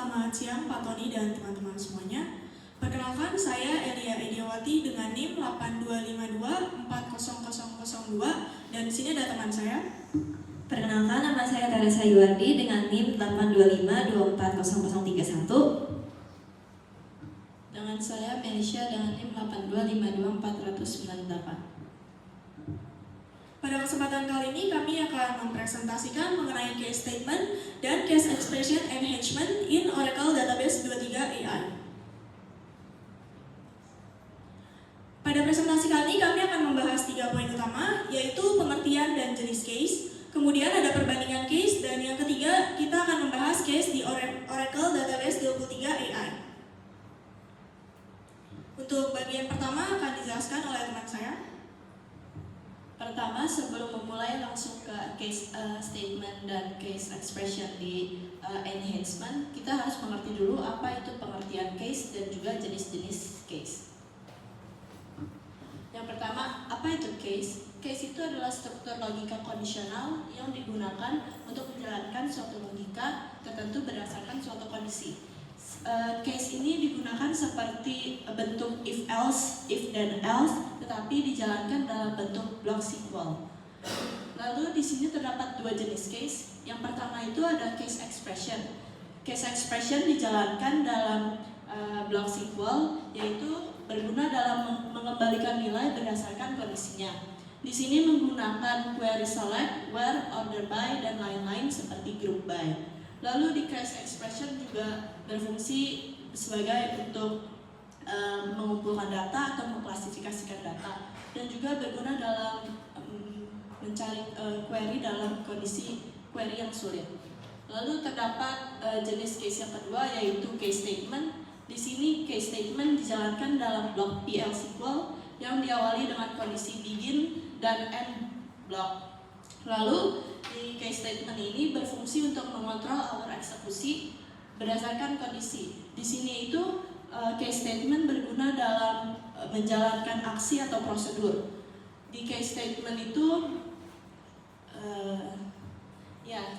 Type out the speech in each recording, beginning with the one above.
Selamat siang Pak Tony dan teman-teman semuanya. Perkenalkan, saya Elia Ediawati dengan NIM 82524002 dan di sini ada teman saya. Perkenalkan, nama saya Teresa Yuwardi dengan NIM 825240031. Dengan saya Melisha dengan NIM 8252498. Pada kesempatan kali ini kami akan mempresentasikan mengenai case statement dan case expression enhancement in Oracle Database 23 AI. Pada presentasi kali ini kami akan membahas 3 poin utama, yaitu pengertian dan jenis case, kemudian ada perbandingan case, dan yang ketiga kita akan membahas case di Oracle Database 23 AI. Untuk bagian pertama akan dijelaskan oleh teman saya. Pertama, sebelum memulai langsung ke case statement dan case expression di enhancement, kita harus mengerti dulu apa itu pengertian case dan juga jenis-jenis case. Yang pertama, apa itu case? Case itu adalah struktur logika kondisional yang digunakan untuk menjalankan suatu logika tertentu berdasarkan suatu kondisi. Case ini digunakan seperti bentuk if else, if then else, tetapi dijalankan dalam bentuk block SQL. Lalu di sini terdapat 2 jenis case. Yang pertama itu ada case expression. Case expression dijalankan dalam block SQL, yaitu berguna dalam mengembalikan nilai berdasarkan kondisinya. Di sini menggunakan query select, where, order by, dan lain-lain seperti group by. Lalu di case expression juga berfungsi sebagai untuk mengumpulkan data atau mengklasifikasikan data, dan juga berguna dalam mencari query dalam kondisi query yang sulit. Lalu terdapat jenis case yang kedua, yaitu case statement. Di sini case statement dijalankan dalam blok PL SQL yang diawali dengan kondisi begin dan end block. Lalu di case statement ini berfungsi untuk mengontrol alur eksekusi berdasarkan kondisi. Di sini itu case statement berguna dalam menjalankan aksi atau prosedur. Di case statement itu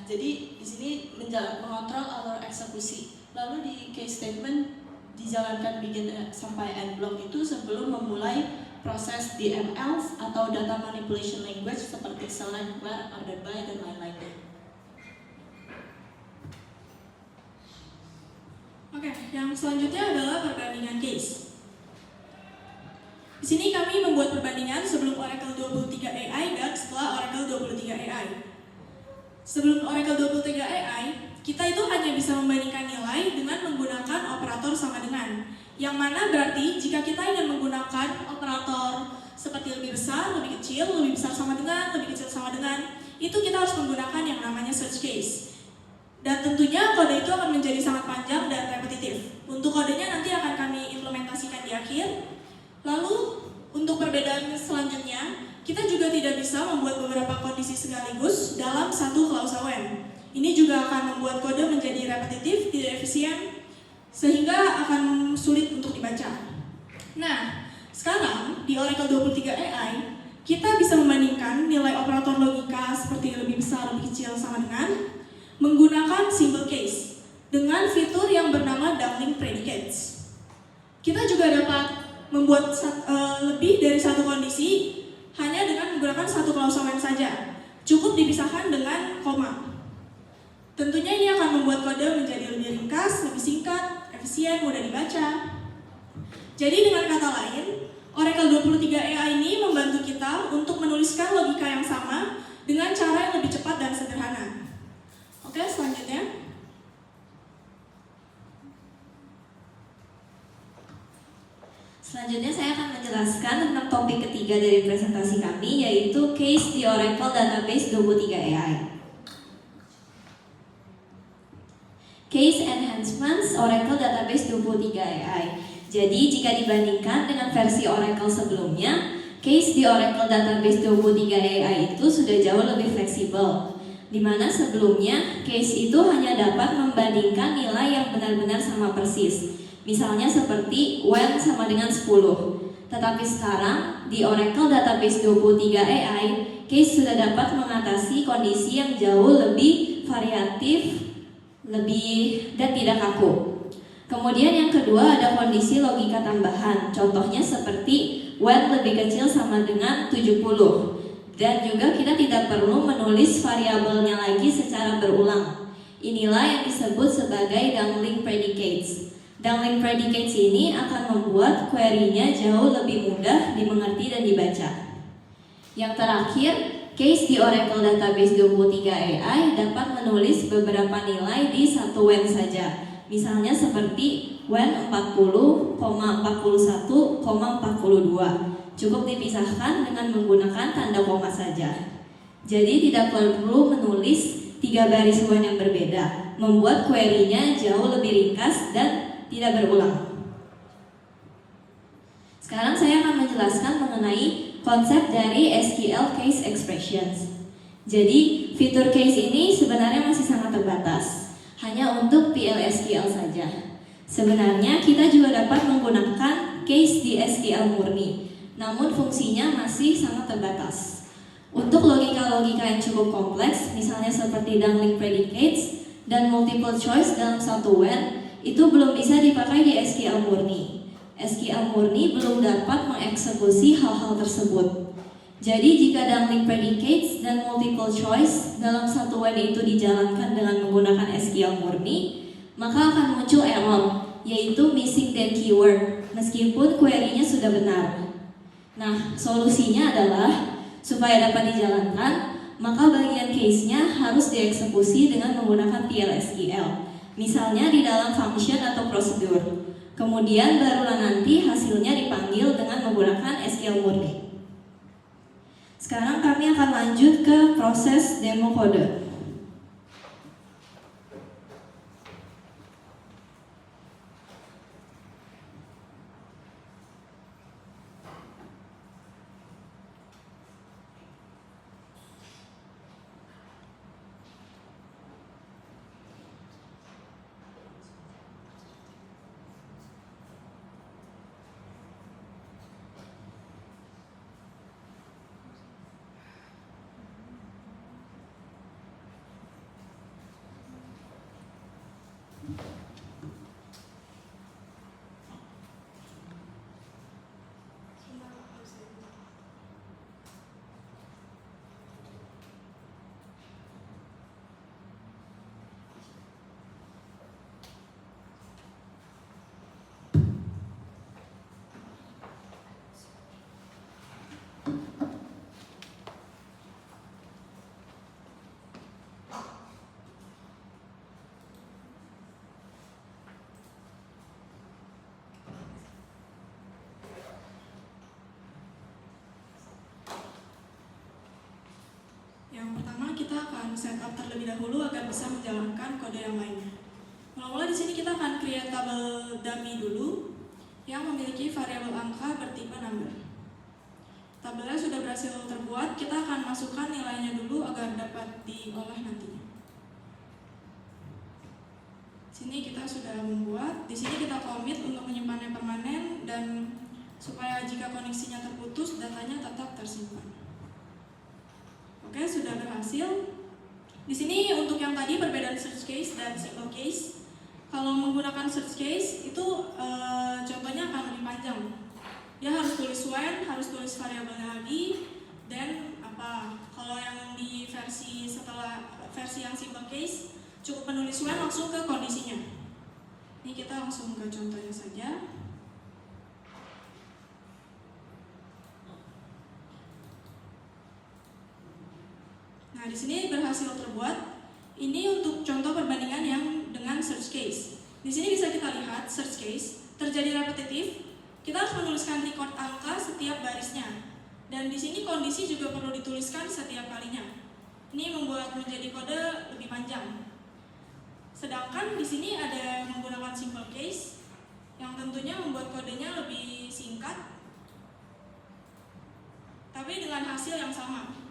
jadi di sini mengontrol alur eksekusi. Lalu di case statement dijalankan begin sampai end block itu sebelum memulai proses DML atau data manipulation language seperti select, where, order by, dan lain-lainnya. Oke, yang selanjutnya adalah perbandingan case. Di sini kami membuat perbandingan sebelum Oracle 23 AI dan setelah Oracle 23 AI. Sebelum Oracle 23 AI, kita itu hanya bisa membandingkan nilai dengan menggunakan operator sama dengan. Yang mana berarti jika kita ingin menggunakan operator seperti lebih besar, lebih kecil, lebih besar sama dengan, lebih kecil sama dengan, itu kita harus menggunakan yang namanya search case. Dan tentunya kode itu akan menjadi sangat panjang dan repetitif. Untuk kodenya nanti akan kami implementasikan di akhir. Lalu untuk perbedaan selanjutnya, kita juga tidak bisa membuat beberapa kondisi sekaligus dalam satu klausa when. Ini juga akan membuat kode menjadi repetitif, tidak efisien, sehingga akan sulit untuk dibaca. Nah, sekarang di Oracle 23 AI, kita bisa membandingkan nilai operator logika seperti lebih besar, lebih kecil, sama dengan menggunakan simple case dengan fitur yang bernama doubling predicates. Kita juga dapat membuat lebih dari satu kondisi hanya dengan menggunakan satu klausa when saja. Cukup dipisahkan dengan koma. Tentunya ini akan membuat kode menjadi lebih ringkas, lebih singkat, efisien, mudah dibaca. Jadi dengan kata lain, Oracle 23 AI ini membantu kita untuk menuliskan logika yang sama dengan cara yang lebih cepat dan sederhana. Oke, selanjutnya. Selanjutnya saya akan menjelaskan tentang topik ketiga dari presentasi kami, yaitu case di Oracle Database 23 AI. Case Enhancements Oracle Database 23 AI. Jadi jika dibandingkan dengan versi Oracle sebelumnya, case di Oracle Database 23 AI itu sudah jauh lebih fleksibel, di mana sebelumnya case itu hanya dapat membandingkan nilai yang benar-benar sama persis. Misalnya seperti when sama dengan 10. Tetapi sekarang di Oracle Database 23 AI, case sudah dapat mengatasi kondisi yang jauh lebih variatif dan tidak kaku. Kemudian yang kedua ada kondisi logika tambahan. Contohnya seperti when lebih kecil sama dengan 70. Dan juga kita tidak perlu menulis variabelnya lagi secara berulang. Inilah yang disebut sebagai dangling predicates. Dangling predicates ini akan membuat query-nya jauh lebih mudah dimengerti dan dibaca. Yang terakhir, case di Oracle Database 23 AI dapat menulis beberapa nilai di satu when saja. Misalnya seperti when 40,41,42. Cukup dipisahkan dengan menggunakan tanda koma saja. Jadi tidak perlu menulis 3 baris when yang berbeda, membuat query-nya jauh lebih ringkas dan tidak berulang. Sekarang saya akan menjelaskan mengenai konsep dari SQL Case Expressions. Jadi, fitur case ini sebenarnya masih sangat terbatas, hanya untuk PL/SQL saja. Sebenarnya kita juga dapat menggunakan case di SQL murni, namun fungsinya masih sangat terbatas. Untuk logika-logika yang cukup kompleks, misalnya seperti dangling predicates dan multiple choice dalam satu when, itu belum bisa dipakai di SQL murni. SQL murni belum dapat mengeksekusi hal-hal tersebut. Jadi jika dangling predicates dan multiple choice dalam satu when itu dijalankan dengan menggunakan SQL murni, maka akan muncul error, yaitu missing that keyword, meskipun query-nya sudah benar. Nah, solusinya adalah supaya dapat dijalankan, maka bagian case-nya harus dieksekusi dengan menggunakan PL/SQL, misalnya di dalam function atau prosedur. Kemudian barulah nanti hasilnya dipanggil dengan menggunakan SQL murni. Sekarang kami akan lanjut ke proses demo kode. Yang pertama kita akan setup terlebih dahulu agar bisa menjalankan kode yang lainnya. Mula-mula di sini kita akan create tabel dummy dulu yang memiliki variabel angka bertipe number. Tabelnya sudah berhasil terbuat, kita akan masukkan nilainya dulu agar dapat diolah nantinya. Sini kita sudah membuat, di sini kita commit untuk menyimpannya permanen dan supaya jika koneksinya terputus datanya tetap tersimpan. Oke, sudah berhasil. Di sini untuk yang tadi perbedaan search case dan simple case. Kalau menggunakan search case itu contohnya akan lebih panjang. Dia harus tulis when, harus tulis variabelnya lagi, dan apa? Kalau yang di versi yang simple case cukup menulis when langsung ke kondisinya. Ini kita langsung ke contohnya saja. Nah, di sini berhasil terbuat. Ini untuk contoh perbandingan yang dengan search case. Di sini bisa kita lihat search case terjadi repetitif. Kita harus menuliskan record angka setiap barisnya. Dan di sini kondisi juga perlu dituliskan setiap kalinya. Ini membuat menjadi kode lebih panjang. Sedangkan di sini ada menggunakan simple case yang tentunya membuat kodenya lebih singkat, tapi dengan hasil yang sama.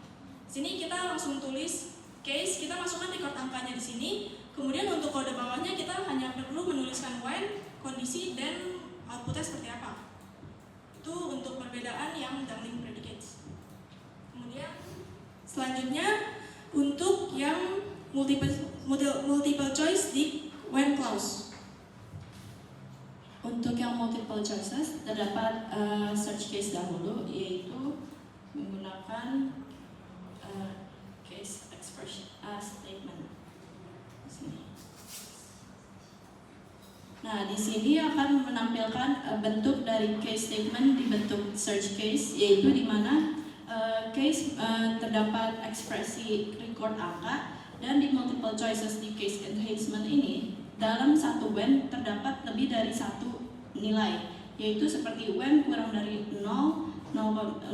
Sini kita langsung tulis case, kita masukkan record angkanya di sini. Kemudian untuk kode bawahnya kita hanya perlu menuliskan when, kondisi, dan outputnya seperti apa. Itu untuk perbedaan yang dangling predicates. Kemudian selanjutnya untuk yang multiple choice di when clause. Untuk yang multiple choices, terdapat search case dahulu, yaitu menggunakan case expression statement. Nah, di sini akan menampilkan bentuk dari case statement di bentuk search case, yaitu di mana case terdapat ekspresi record angka, dan di multiple choices di case enhancement ini dalam satu when terdapat lebih dari satu nilai, yaitu seperti when kurang dari 0, 0,5,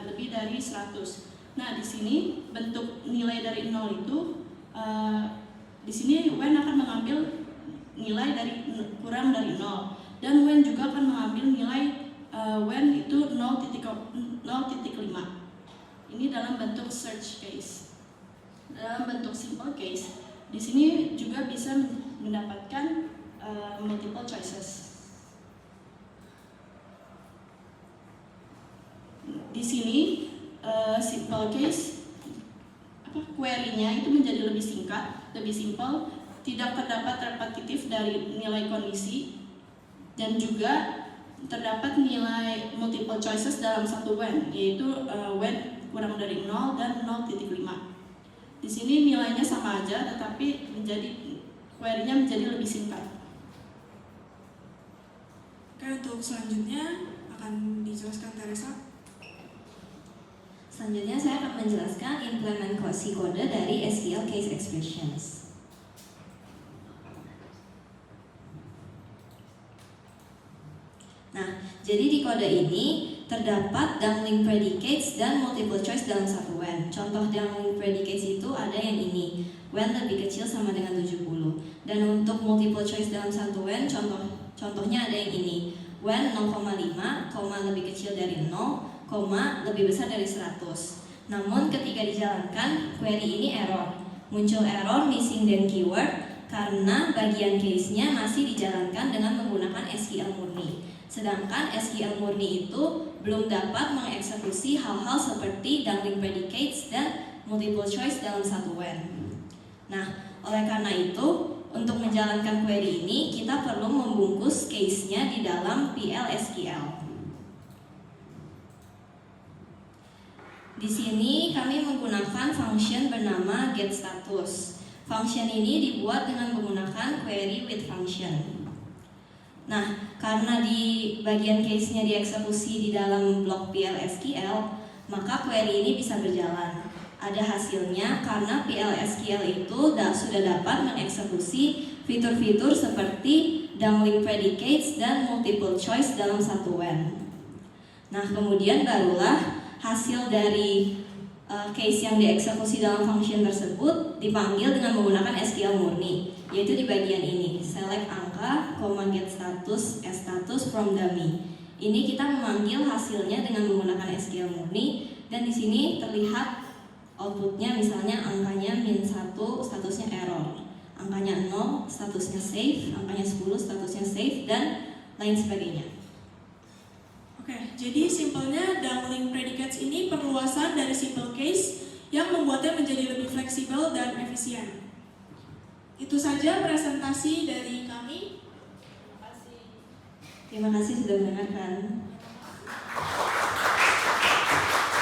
lebih dari 100. Nah, di sini bentuk nilai dari 0 itu di sini when akan mengambil nilai dari kurang dari 0, dan when juga akan mengambil nilai when itu 0,5. Ini dalam bentuk search case. Dalam bentuk simple case, di sini juga bisa mendapatkan multiple choices. Di sini simple case query-nya itu menjadi lebih singkat, lebih simple, tidak terdapat repetitif dari nilai kondisi, dan juga terdapat nilai multiple choices dalam satu when, yaitu when kurang dari 0 dan 0,5. Di sini nilainya sama aja, tetapi query-nya menjadi lebih singkat. Oke, untuk selanjutnya akan dijelaskan Teresa. Selanjutnya saya akan menjelaskan implementasi kode dari SQL Case Expressions. Nah, jadi di kode ini terdapat downlink predicates dan multiple choice dalam satu when. Contoh downlink predicates itu ada yang ini, when lebih kecil sama dengan 70. Dan untuk multiple choice dalam satu when, contohnya ada yang ini, when 0,5, lebih kecil dari 0, lebih besar dari 100. Namun ketika dijalankan, query ini error. Muncul error missing dan keyword karena bagian case-nya masih dijalankan dengan menggunakan SQL murni. Sedangkan SQL murni itu belum dapat mengeksekusi hal-hal seperti downlink predicates dan multiple choice dalam satu when. Nah, oleh karena itu, untuk menjalankan query ini, kita perlu membungkus case-nya di dalam PL/SQL. Di sini kami menggunakan function bernama getStatus. Function ini dibuat dengan menggunakan query with function. Nah, karena di bagian case-nya dieksekusi di dalam blok PL/SQL, maka query ini bisa berjalan. Ada hasilnya karena PL/SQL itu sudah dapat mengeksekusi fitur-fitur seperti downlink predicates dan multiple choice dalam satu when. Nah, kemudian barulah hasil dari case yang dieksekusi dalam function tersebut dipanggil dengan menggunakan SQL murni, yaitu di bagian ini, select angka, getStatus, status from dummy. Ini kita memanggil hasilnya dengan menggunakan SQL murni, dan di sini terlihat outputnya, misalnya angkanya -1, statusnya error, angkanya 0, statusnya safe, angkanya 10, statusnya safe, dan lain sebagainya. Oke, jadi simpelnya downlink predicates ini perluasan dari simple case yang membuatnya menjadi lebih fleksibel dan efisien. Itu saja presentasi dari kami. Terima kasih sudah mendengarkan.